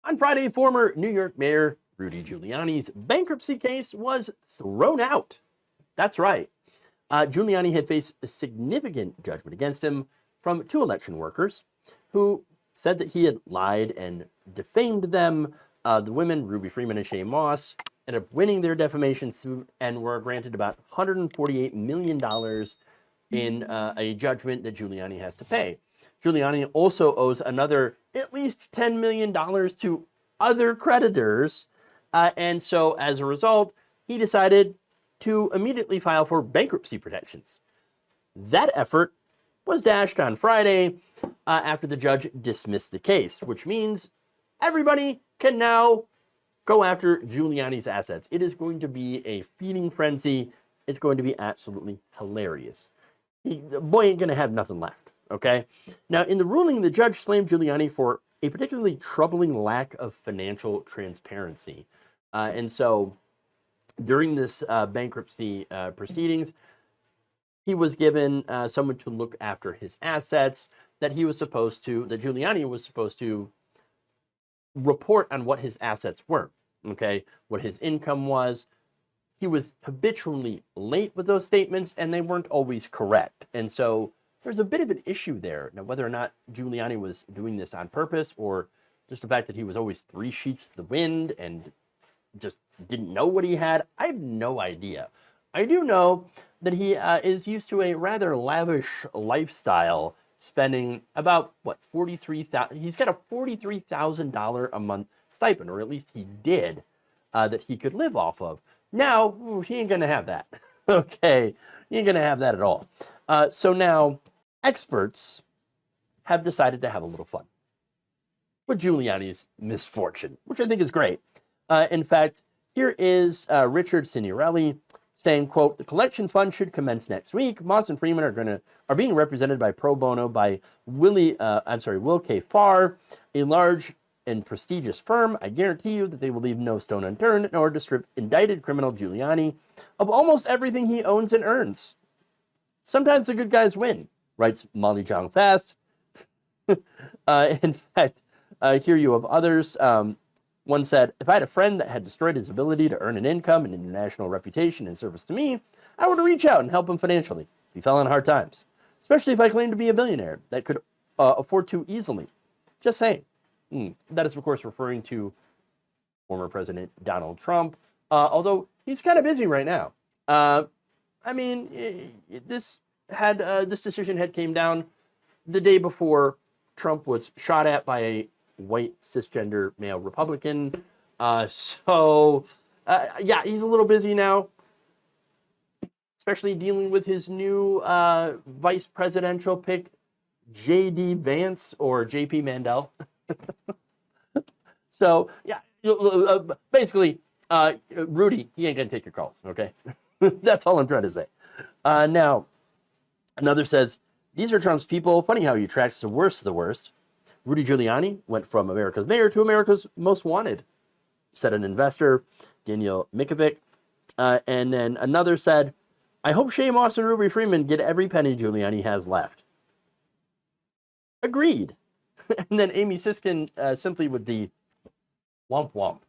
On Friday, former New York Mayor Rudy Giuliani's bankruptcy case was thrown out. That's right. Giuliani had faced a significant judgment against him from two election workers who said that he had lied and defamed them. The women, Ruby Freeman and Shay Moss, ended up winning their defamation suit and were granted about $148 million in a judgment that Giuliani has to pay. Giuliani also owes another at least $10 million to other creditors. And so as a result, he decided to immediately file for bankruptcy protections. That effort was dashed on Friday after the judge dismissed the case, which means everybody can now go after Giuliani's assets. It is going to be a feeding frenzy. It's going to be absolutely hilarious. The boy ain't going to have nothing left, okay? Now, in the ruling, the judge slammed Giuliani for a particularly troubling lack of financial transparency. And so during this bankruptcy proceedings, he was given someone to look after his assets that Giuliani was supposed to report on what his assets were, okay, what his income was. He was habitually late with those statements, and they weren't always correct. And so there's a bit of an issue there. Now, whether or not Giuliani was doing this on purpose or just the fact that he was always 3 sheets to the wind and just didn't know what he had, I have no idea. I do know that he is used to a rather lavish lifestyle, spending about, what, $43,000. He's got a $43,000 a month stipend, or at least he did, that he could live off of. Now, he ain't going to have that. Okay, he ain't going to have that at all. So now, experts have decided to have a little fun with Giuliani's misfortune, which I think is great. In fact, here is Richard Signorelli saying, quote, "The collection fund should commence next week. Moss and Freeman are being represented by pro bono by Will K. Farr, a large and prestigious firm. I guarantee you that they will leave no stone unturned in order to strip indicted criminal Giuliani of almost everything he owns and earns. Sometimes the good guys win," writes Molly Jong Fast. In fact, here you have others. One said, "If I had a friend that had destroyed his ability to earn an income and international reputation in service to me, I would reach out and help him financially if he fell on hard times, especially if I claimed to be a billionaire that could afford to easily. Just saying." That is, of course, referring to former President Donald Trump, although he's kind of busy right now. I mean, this decision had came down the day before Trump was shot at by a white cisgender male Republican. Yeah, he's a little busy now, especially dealing with his new vice presidential pick, J.D. Vance or J.P. Mandel. So, yeah, basically, Rudy, he ain't going to take your calls, okay? That's all I'm trying to say. Now, another says, "These are Trump's people. Funny how he attracts the worst of the worst. Rudy Giuliani went from America's mayor to America's most wanted," said an investor, Daniel Mikovic. And then another said, "I hope Shay Moss and Ruby Freeman get every penny Giuliani has left." Agreed. And then Amy Siskin simply with the womp womp.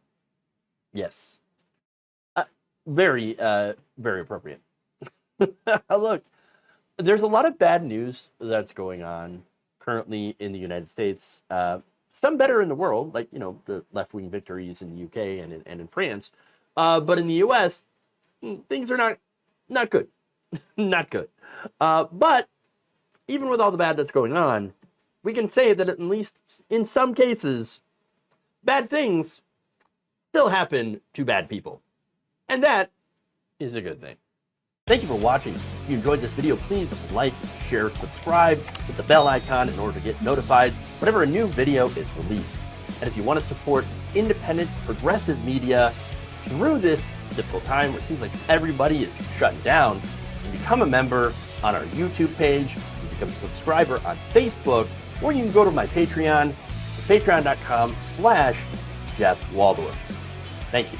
Yes. Very appropriate. Look, there's a lot of bad news that's going on currently in the United States. Some better in the world, like, the left-wing victories in the UK and in France. But in the US, things are not good. Not good. But even with all the bad that's going on, we can say that at least in some cases, bad things still happen to bad people. And that is a good thing. Thank you for watching. If you enjoyed this video, please like, share, subscribe, hit the bell icon in order to get notified whenever a new video is released. And if you want to support independent, progressive media through this difficult time where it seems like everybody is shutting down, you can become a member on our YouTube page, you can become a subscriber on Facebook, or you can go to my Patreon. It's patreon.com/Jeff Waldorf. Thank you.